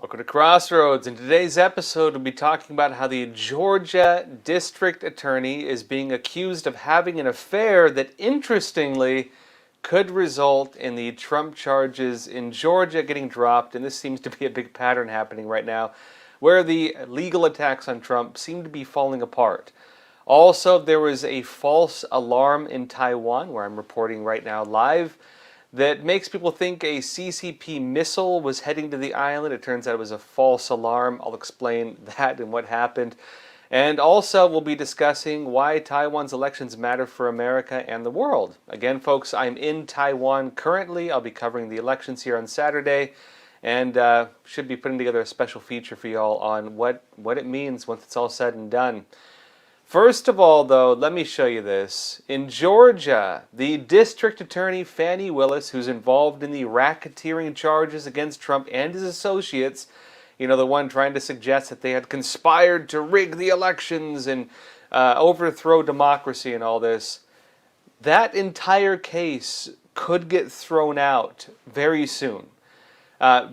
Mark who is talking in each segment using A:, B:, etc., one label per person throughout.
A: Welcome to Crossroads. In today's episode, we'll be talking about how the Georgia District Attorney is being accused of having an affair that, interestingly, could result in the Trump charges in Georgia getting dropped. And this seems to be a big pattern happening right now, where the legal attacks on Trump seem to be falling apart. Also, there was a false alarm in Taiwan, where I'm reporting right now live, that makes people think a CCP missile was heading to the island. It turns out it was a false alarm. I'll explain that and what happened. And also, we'll be discussing why Taiwan's elections matter for America and the world. Again, folks, I'm in Taiwan currently. I'll be covering the elections here on Saturday, and should be putting together a special feature for y'all on what it means once it's all said and done. First of all, though, let me show you this. In Georgia, the district attorney, Fani Willis, who's involved in the racketeering charges against Trump and his associates, you know, the one trying to suggest that they had conspired to rig the elections and overthrow democracy and all this, that entire case could get thrown out very soon.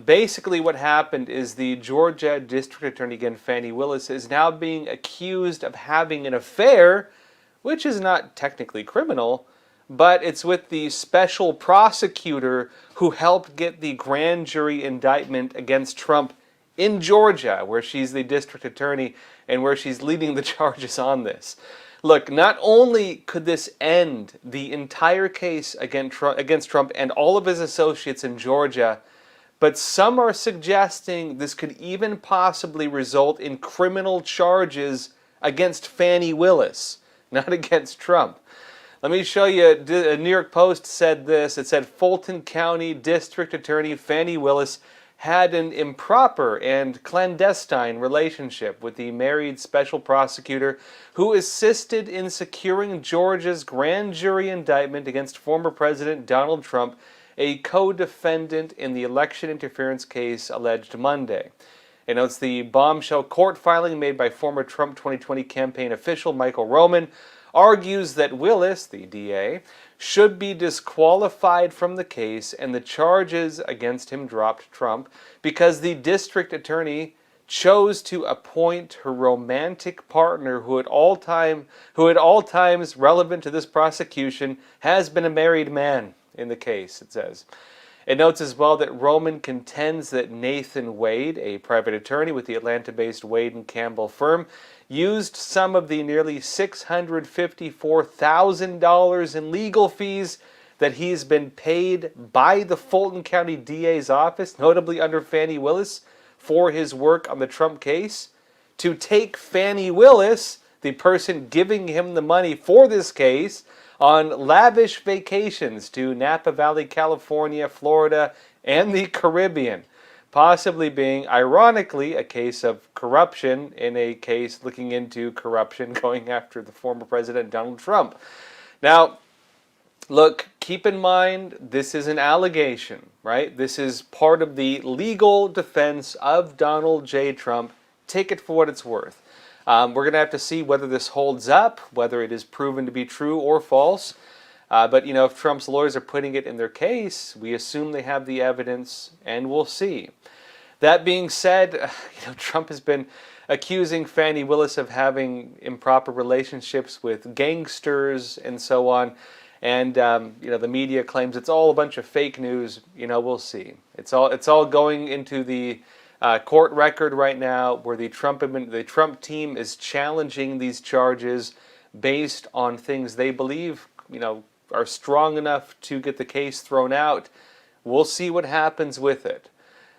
A: Basically what happened is the Georgia District Attorney, again, Fani Willis, is now being accused of having an affair, which is not technically criminal, but it's with the special prosecutor who helped get the grand jury indictment against Trump in Georgia, where she's the district attorney and where she's leading the charges on this. Look, not only could this end the entire case against Trump and all of his associates in Georgia, but some are suggesting this could even possibly result in criminal charges against Fani Willis, not against Trump. Let me show you, a New York Post said this. It said Fulton County District Attorney Fani Willis had an improper and clandestine relationship with the married special prosecutor who assisted in securing Georgia's grand jury indictment against former President Donald Trump, a co-defendant in the election interference case alleged Monday. It notes the bombshell court filing made by former Trump 2020 campaign official Michael Roman argues that Willis, the DA, should be disqualified from the case and the charges against him dropped Trump because the district attorney chose to appoint her romantic partner who at all times relevant to this prosecution has been a married man. In the case, it says. It notes as well that Roman contends that Nathan Wade, a private attorney with the Atlanta-based Wade and Campbell firm, used some of the nearly $654,000 in legal fees that he's been paid by the Fulton County DA's office, notably under Fani Willis, for his work on the Trump case, to take Fani Willis, the person giving him the money for this case, on lavish vacations to Napa Valley, California, Florida, and the Caribbean, possibly being, ironically, a case of corruption in a case looking into corruption going after the former President Donald Trump. Now, look, keep in mind, this is an allegation, right? This is part of the legal defense of Donald J. Trump. Take it for what it's worth. We're going to have to see whether this holds up, whether it is proven to be true or false. But, you know, if Trump's lawyers are putting it in their case, we assume they have the evidence, and we'll see. That being said, you know, Trump has been accusing Fani Willis of having improper relationships with gangsters and so on. And, you know, the media claims it's all a bunch of fake news. You know, we'll see. It's all going into the court record right now, where the Trump team is challenging these charges based on things they believe, you know, are strong enough to get the case thrown out. We'll see what happens with it.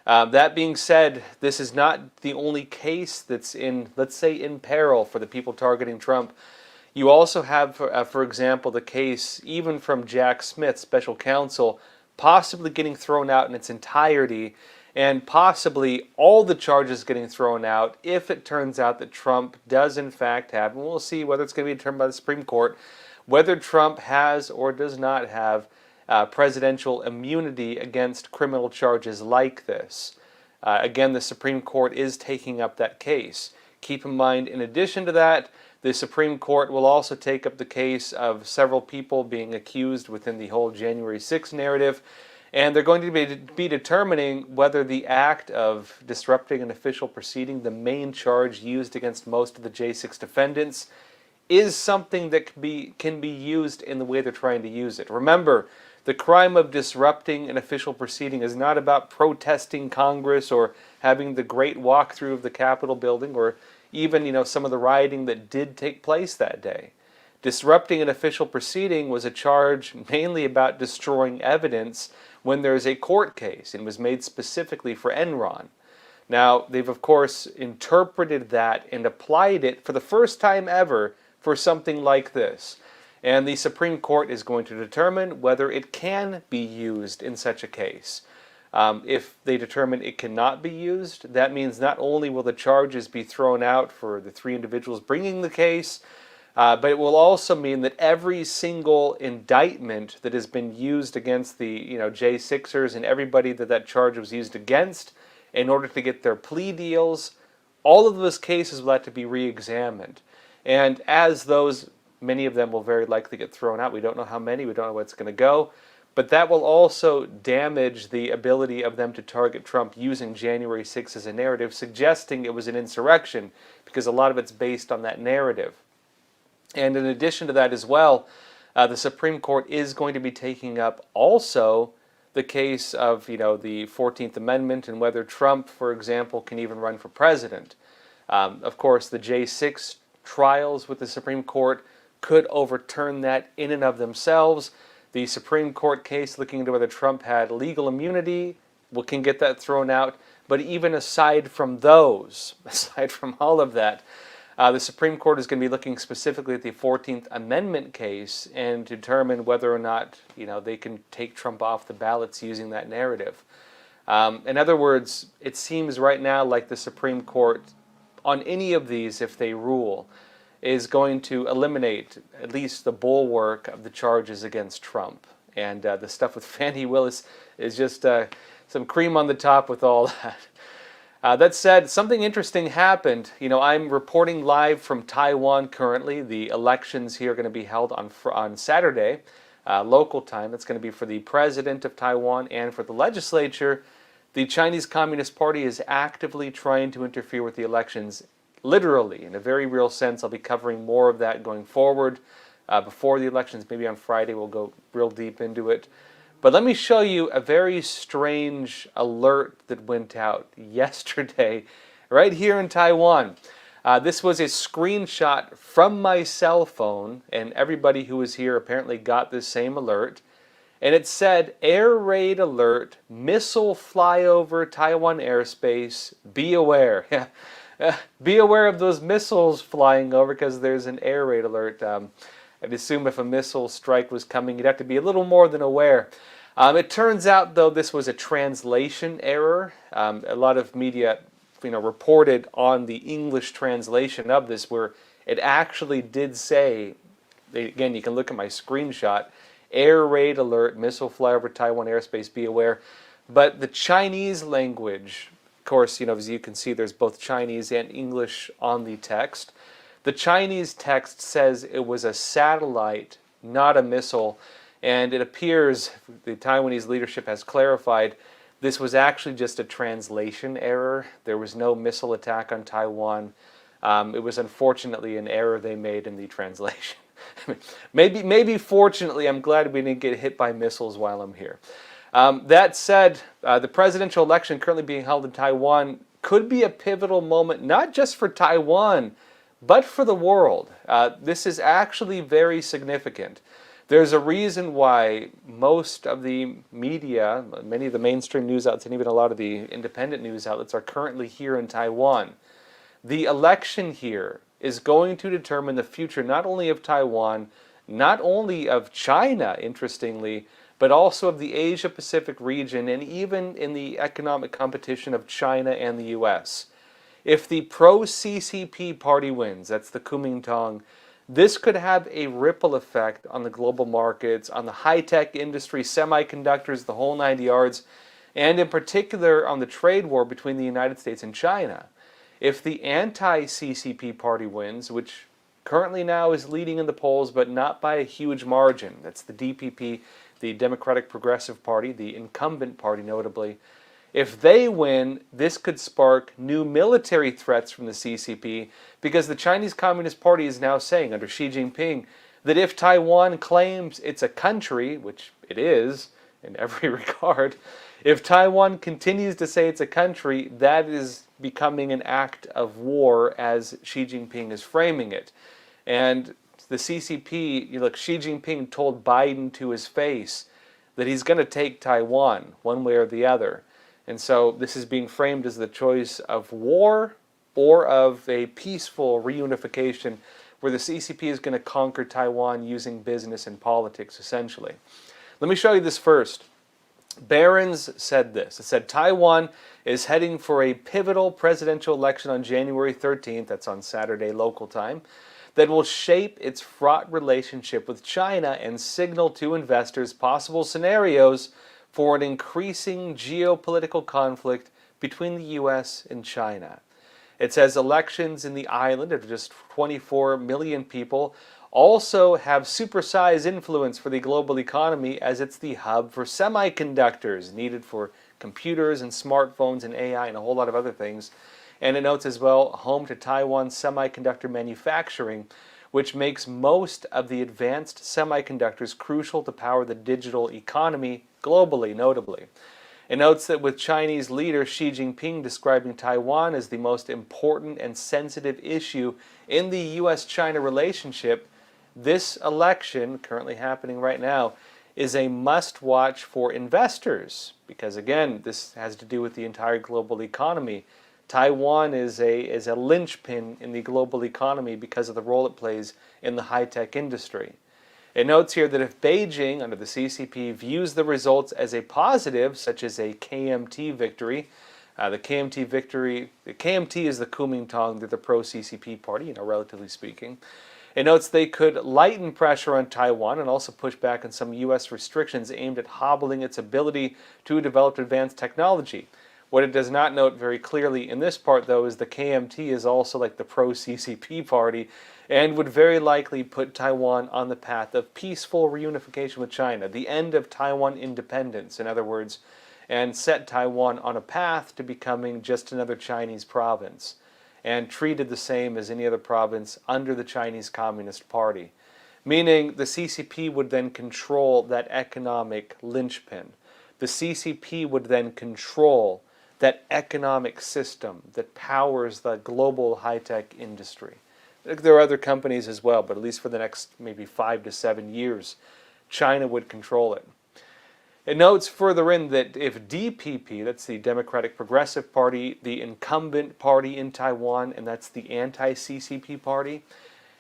A: That being said, this is not the only case that's in, let's say, in peril for the people targeting Trump. You also have, for example, the case even from Jack Smith, special counsel, possibly getting thrown out in its entirety, and possibly all the charges getting thrown out if it turns out that Trump does in fact have, and we'll see whether it's going to be determined by the Supreme Court, whether Trump has or does not have presidential immunity against criminal charges like this. Again, the Supreme Court is taking up that case. Keep in mind, in addition to that, the Supreme Court will also take up the case of several people being accused within the whole January 6th narrative. And they're going to be determining whether the act of disrupting an official proceeding, the main charge used against most of the J6 defendants, is something that can be used in the way they're trying to use it. Remember, the crime of disrupting an official proceeding is not about protesting Congress or having the great walkthrough of the Capitol building or even, some of the rioting that did take place that day. Disrupting an official proceeding was a charge mainly about destroying evidence when there's a court case, and was made specifically for Enron. Now, they've of course interpreted that and applied it for the first time ever for something like this. And the Supreme Court is going to determine whether it can be used in such a case. If they determine it cannot be used, that means not only will the charges be thrown out for the 3 individuals bringing the case, but it will also mean that every single indictment that has been used against the J6ers and everybody that charge was used against in order to get their plea deals, all of those cases will have to be re-examined. And as those, many of them will very likely get thrown out. We don't know how many, we don't know where it's going to go. But that will also damage the ability of them to target Trump using January 6th as a narrative, suggesting it was an insurrection, because a lot of it's based on that narrative. And in addition to that as well, the Supreme Court is going to be taking up also the case of the 14th Amendment and whether Trump, for example, can even run for president. Of course, the J6 trials with the Supreme Court could overturn that in and of themselves. The Supreme Court case looking into whether Trump had legal immunity can get that thrown out. But even aside from those, aside from all of that, the Supreme Court is going to be looking specifically at the 14th Amendment case and determine whether or not they can take Trump off the ballots using that narrative. In other words, it seems right now like the Supreme Court, on any of these, if they rule, is going to eliminate at least the bulwark of the charges against Trump. And the stuff with Fani Willis is just some cream on the top with all that. That said, something interesting happened. I'm reporting live from Taiwan currently. The elections here are going to be held on Saturday, local time. That's going to be for the president of Taiwan and for the legislature. The Chinese Communist Party is actively trying to interfere with the elections, literally, in a very real sense. I'll be covering more of that going forward. Before the elections, maybe on Friday, we'll go real deep into it. But let me show you a very strange alert that went out yesterday right here in Taiwan. This was a screenshot from my cell phone, and everybody who was here apparently got this same alert. And it said, "Air raid alert, missile flyover Taiwan airspace, be aware." Be aware of those missiles flying over, because there's an air raid alert. I'd assume if a missile strike was coming, you'd have to be a little more than aware. It turns out, though, this was a translation error. A lot of media reported on the English translation of this, where it actually did say, again, you can look at my screenshot, "Air raid alert, missile flyover Taiwan airspace, be aware." But the Chinese language, of course, as you can see, there's both Chinese and English on the text. The Chinese text says it was a satellite, not a missile. And it appears the Taiwanese leadership has clarified this was actually just a translation error. There was no missile attack on Taiwan. It was unfortunately an error they made in the translation. maybe fortunately, I'm glad we didn't get hit by missiles while I'm here. That said, the presidential election currently being held in Taiwan could be a pivotal moment, not just for Taiwan, but for the world. This is actually very significant. There's a reason why most of the media, many of the mainstream news outlets, and even a lot of the independent news outlets are currently here in Taiwan. The election here is going to determine the future not only of Taiwan, not only of China, interestingly, but also of the Asia-Pacific region, and even in the economic competition of China and the U.S. If the pro-CCP party wins, that's the Kuomintang, this could have a ripple effect on the global markets, on the high-tech industry, semiconductors, the whole 9 yards, and in particular on the trade war between the United States and China. If the anti-CCP party wins, which currently now is leading in the polls but not by a huge margin, that's the DPP, the Democratic Progressive Party, the incumbent party notably, if they win, this could spark new military threats from the CCP, because the Chinese Communist Party is now saying, under Xi Jinping, that if Taiwan claims it's a country, which it is in every regard, if Taiwan continues to say it's a country, that is becoming an act of war as Xi Jinping is framing it. And the CCP, look, Xi Jinping told Biden to his face that he's going to take Taiwan one way or the other. And so this is being framed as the choice of war or of a peaceful reunification where the CCP is going to conquer Taiwan using business and politics, essentially. Let me show you this first. Barron's said this. It said, Taiwan is heading for a pivotal presidential election on January 13th, that's on Saturday local time, that will shape its fraught relationship with China and signal to investors possible scenarios for an increasing geopolitical conflict between the U.S. and China. It says elections in the island of just 24 million people also have supersized influence for the global economy, as it's the hub for semiconductors needed for computers and smartphones and AI and a whole lot of other things. And it notes as well, home to Taiwan's semiconductor manufacturing, which makes most of the advanced semiconductors crucial to power the digital economy globally, notably. It notes that with Chinese leader Xi Jinping describing Taiwan as the most important and sensitive issue in the U.S.-China relationship, this election, currently happening right now, is a must-watch for investors, because again, this has to do with the entire global economy. Taiwan is a linchpin in the global economy because of the role it plays in the high-tech industry. It notes here that if Beijing, under the CCP, views the results as a positive, such as a KMT victory, the KMT is the Kuomintang, they're the pro-CCP party, relatively speaking. It notes they could lighten pressure on Taiwan and also push back on some U.S. restrictions aimed at hobbling its ability to develop advanced technology. What it does not note very clearly in this part, though, is the KMT is also like the pro-CCP party and would very likely put Taiwan on the path of peaceful reunification with China, the end of Taiwan independence, in other words, and set Taiwan on a path to becoming just another Chinese province and treated the same as any other province under the Chinese Communist Party. Meaning the CCP would then control that economic linchpin. The CCP would then control that economic system that powers the global high-tech industry. There are other companies as well, but at least for the next maybe 5 to 7 years, China would control it. It notes further in that if DPP, that's the Democratic Progressive Party, the incumbent party in Taiwan, and that's the anti-CCP party,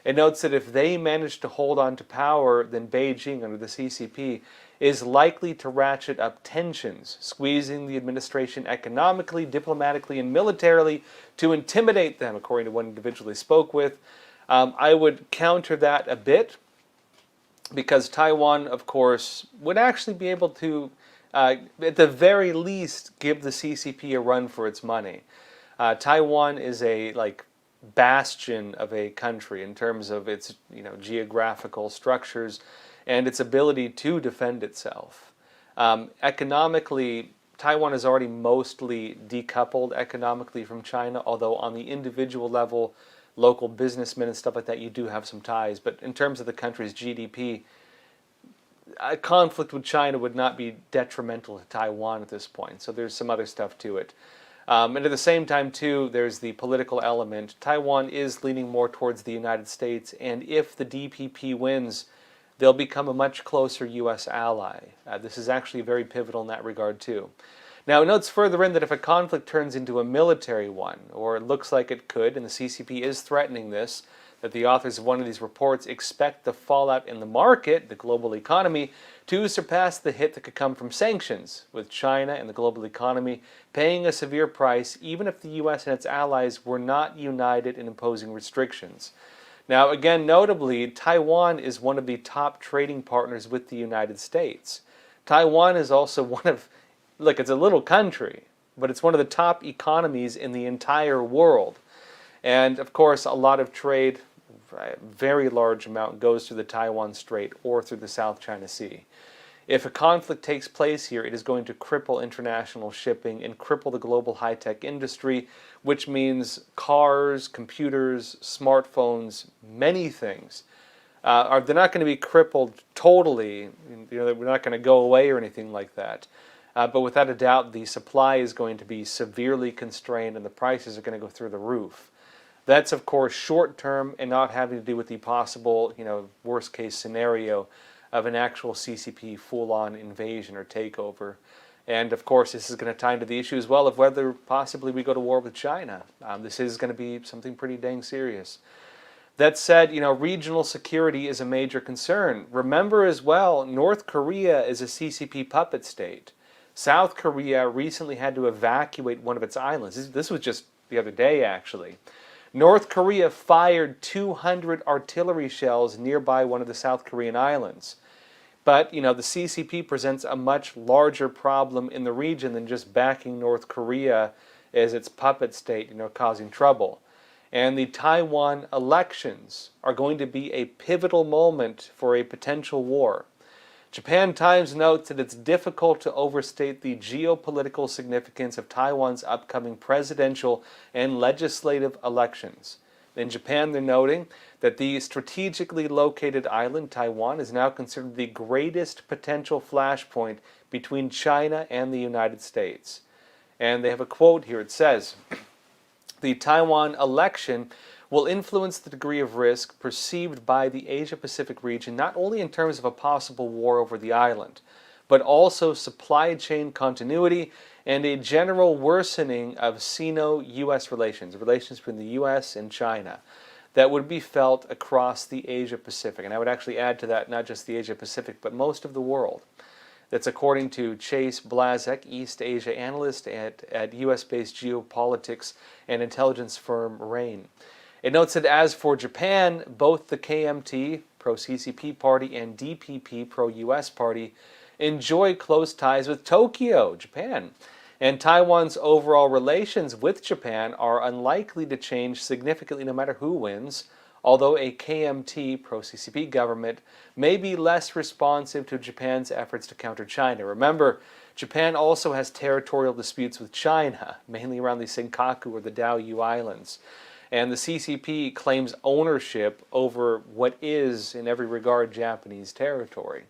A: it notes that if they manage to hold on to power, then Beijing, under the CCP, is likely to ratchet up tensions, squeezing the administration economically, diplomatically, and militarily to intimidate them, according to one individual they spoke with. I would counter that a bit, because Taiwan, of course, would actually be able to, at the very least, give the CCP a run for its money. Taiwan is a bastion of a country in terms of its geographical structures and its ability to defend itself. Economically, Taiwan is already mostly decoupled economically from China, although on the individual level, local businessmen and stuff like that, you do have some ties. But in terms of the country's GDP, a conflict with China would not be detrimental to Taiwan at this point. So there's some other stuff to it. And at the same time, too, there's the political element. Taiwan is leaning more towards the United States, and if the DPP wins, they'll become a much closer U.S. ally. This is actually very pivotal in that regard, too. Now, it notes further in that if a conflict turns into a military one, or it looks like it could, and the CCP is threatening this, that the authors of one of these reports expect the fallout in the market, the global economy, to surpass the hit that could come from sanctions, with China and the global economy paying a severe price even if the U.S. and its allies were not united in imposing restrictions. Now, again, notably, Taiwan is one of the top trading partners with the United States. Taiwan is also one of, look, it's a little country, but it's one of the top economies in the entire world. And, of course, a lot of trade, a very large amount, goes through the Taiwan Strait or through the South China Sea. If a conflict takes place here, it is going to cripple international shipping and cripple the global high-tech industry, which means cars, computers, smartphones, many things. They're not going to be crippled totally. We're not going to go away or anything like that. But without a doubt, the supply is going to be severely constrained and the prices are going to go through the roof. That's, of course, short-term and not having to do with the possible, worst-case scenario of an actual CCP full-on invasion or takeover. And, of course, this is going to tie into the issue as well of whether possibly we go to war with China. This is going to be something pretty dang serious. That said, regional security is a major concern. Remember as well, North Korea is a CCP puppet state. South Korea recently had to evacuate one of its islands. This was just the other day, actually. North Korea fired 200 artillery shells nearby one of the South Korean islands. But, the CCP presents a much larger problem in the region than just backing North Korea as its puppet state, causing trouble. And the Taiwan elections are going to be a pivotal moment for a potential war. Japan Times notes that it's difficult to overstate the geopolitical significance of Taiwan's upcoming presidential and legislative elections. In Japan, they're noting that the strategically located island, Taiwan, is now considered the greatest potential flashpoint between China and the United States. And they have a quote here. It says, "The Taiwan election will influence the degree of risk perceived by the Asia-Pacific region, not only in terms of a possible war over the island, but also supply chain continuity and a general worsening of Sino-U.S. relations between the U.S. and China that would be felt across the Asia-Pacific." And I would actually add to that not just the Asia-Pacific, but most of the world. That's according to Chase Blazek, East Asia analyst at U.S.-based geopolitics and intelligence firm RAIN. It notes that as for Japan, both the KMT, pro-CCP party, and DPP, pro-US party, enjoy close ties with Tokyo, Japan. And Taiwan's overall relations with Japan are unlikely to change significantly no matter who wins, although a KMT, pro-CCP government, may be less responsive to Japan's efforts to counter China. Remember, Japan also has territorial disputes with China, mainly around the Senkaku or the Diaoyu Islands. And the CCP claims ownership over what is, in every regard, Japanese territory.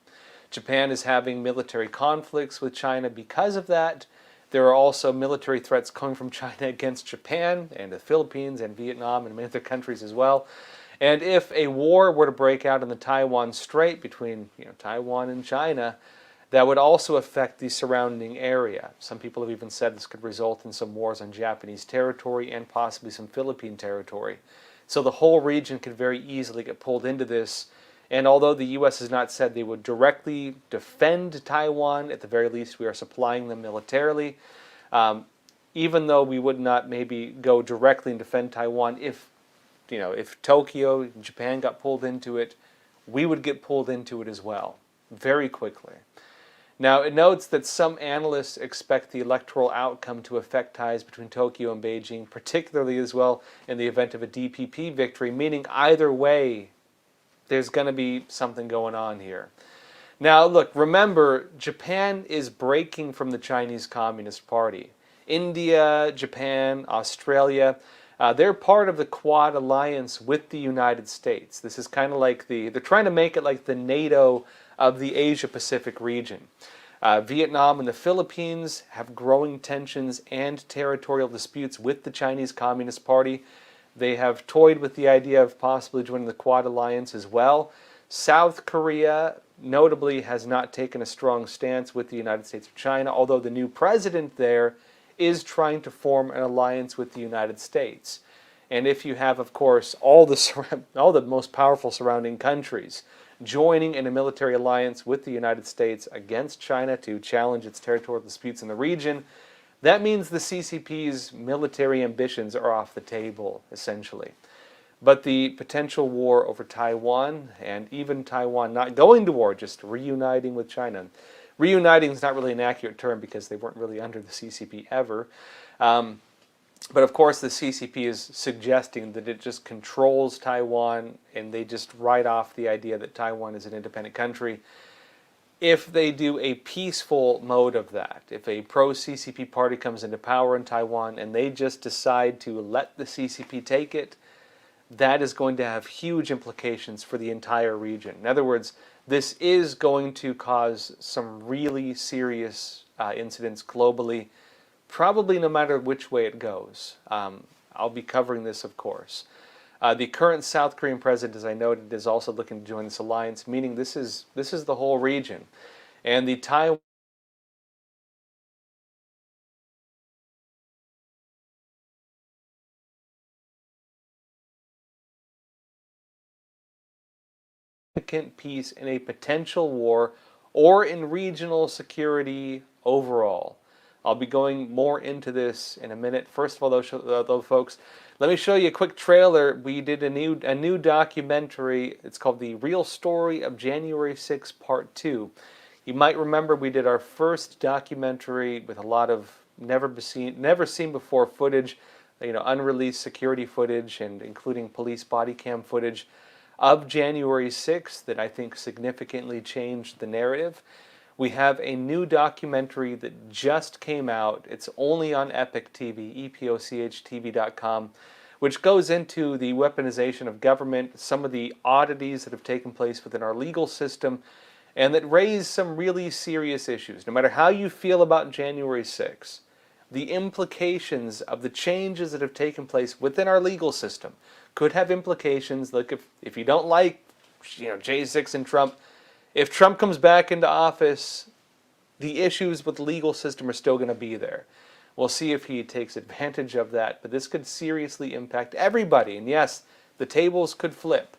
A: Japan is having military conflicts with China because of that. There are also military threats coming from China against Japan and the Philippines and Vietnam and many other countries as well. And if a war were to break out in the Taiwan Strait between Taiwan and China, that would also affect the surrounding area. Some people have even said this could result in some wars on Japanese territory and possibly some Philippine territory. So the whole region could very easily get pulled into this. And although the U.S. has not said they would directly defend Taiwan, at the very least we are supplying them militarily. Even though we would not maybe go directly and defend Taiwan, if Tokyo, Japan got pulled into it, we would get pulled into it as well, very quickly. Now, it notes that some analysts expect the electoral outcome to affect ties between Tokyo and Beijing, particularly as well in the event of a DPP victory, meaning either way, there's going to be something going on here. Now, look, remember, Japan is breaking from the Chinese Communist Party. India, Japan, Australia, they're part of the Quad alliance with the United States. This is kind of like they're trying to make it like the NATO of the Asia-Pacific region. Vietnam and the Philippines have growing tensions and territorial disputes with the Chinese Communist Party. They have toyed with the idea of possibly joining the Quad alliance as well. South Korea, notably, has not taken a strong stance with the United States or China, although the new president there is trying to form an alliance with the United States. And if you have, of course, all the most powerful surrounding countries joining in a military alliance with the United States against China to challenge its territorial disputes in the region, that means the CCP's military ambitions are off the table, essentially. But the potential war over Taiwan, and even Taiwan not going to war, just reuniting with China. Reuniting is not really an accurate term because they weren't really under the CCP ever. But of course the CCP is suggesting that it just controls Taiwan and they just write off the idea that Taiwan is an independent country. if they do a peaceful mode of that, if a pro-CCP party comes into power in Taiwan and they just decide to let the CCP take it, that is going to have huge implications for the entire region. In other words, this is going to cause some really serious incidents globally, probably no matter which way it goes. I'll be covering this, of course. The current South Korean president, as I noted, is also looking to join this alliance, meaning this is the whole region. And the Taiwan piece in a potential war or in regional security overall. I'll be going more into this in a minute. First of all, though, folks, let me show you a quick trailer. We did a new documentary. It's called The Real Story of January 6th, Part 2. You might remember we did our first documentary with a lot of never seen before footage, unreleased security footage, and including police body cam footage of January 6th that I think significantly changed the narrative. We have a new documentary that just came out. It's only on Epoch TV, EpochTV.com, which goes into the weaponization of government, some of the oddities that have taken place within our legal system, and that raise some really serious issues. No matter how you feel about January 6th, the implications of the changes that have taken place within our legal system could have implications. Like if you don't like J6 and Trump, if Trump comes back into office, the issues with the legal system are still going to be there. We'll see if he takes advantage of that, but this could seriously impact everybody. And yes, the tables could flip.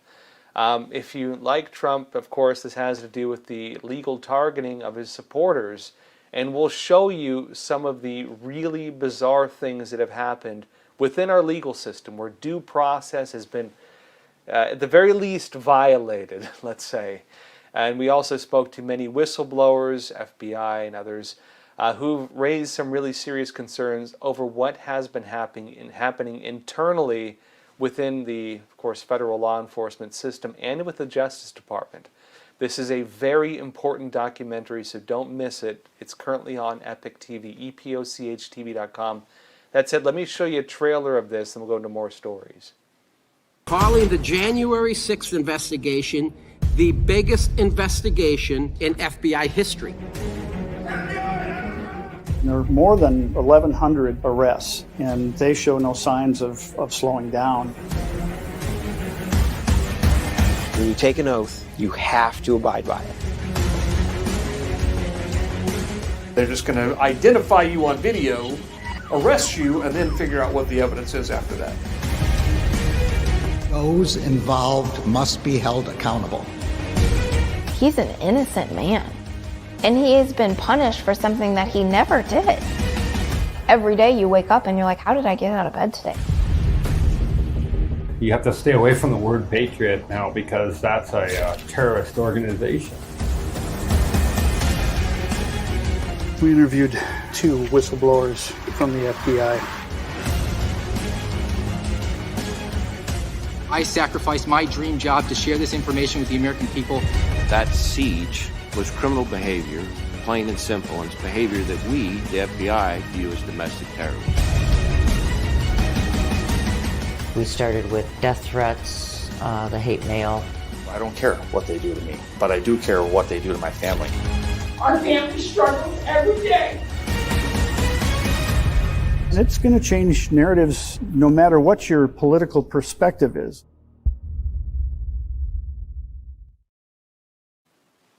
A: If you like Trump, of course, this has to do with the legal targeting of his supporters. And we'll show you some of the really bizarre things that have happened within our legal system where due process has been, at the very least, violated, let's say. And we also spoke to many whistleblowers, FBI and others, who've raised some really serious concerns over what has been happening internally within the, of course, federal law enforcement system and with the Justice Department. This is a very important documentary, so don't miss it. It's currently on Epoch TV, EpochTV.com. That said, let me show you a trailer of this, and we'll go into more stories.
B: Calling the January 6th investigation the biggest investigation in FBI history.
C: There are more than 1,100 arrests, and they show no signs of slowing down.
D: When you take an oath, you have to abide by it.
E: They're just going to identify you on video, arrest you, and then figure out what the evidence is after that.
F: Those involved must be held accountable.
G: He's an innocent man, and he has been punished for something that he never did. Every day you wake up and you're like, how did I get out of bed today?
H: You have to stay away from the word patriot now because that's a terrorist organization.
C: We interviewed 2 whistleblowers from the FBI.
B: I sacrificed my dream job to share this information with the American people.
I: That siege was criminal behavior, plain and simple, and it's behavior that we, the FBI, view as domestic terrorism.
J: We started with death threats, the hate mail.
K: I don't care what they do to me, but I do care what they do to my family.
L: Our family struggles every day.
C: And it's going to change narratives no matter what your political perspective is.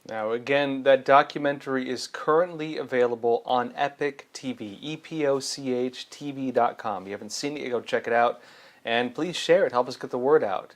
A: Now, again, that documentary is currently available on Epoch TV, EpochTV.com. If you haven't seen it, go check it out. And please share it. Help us get the word out.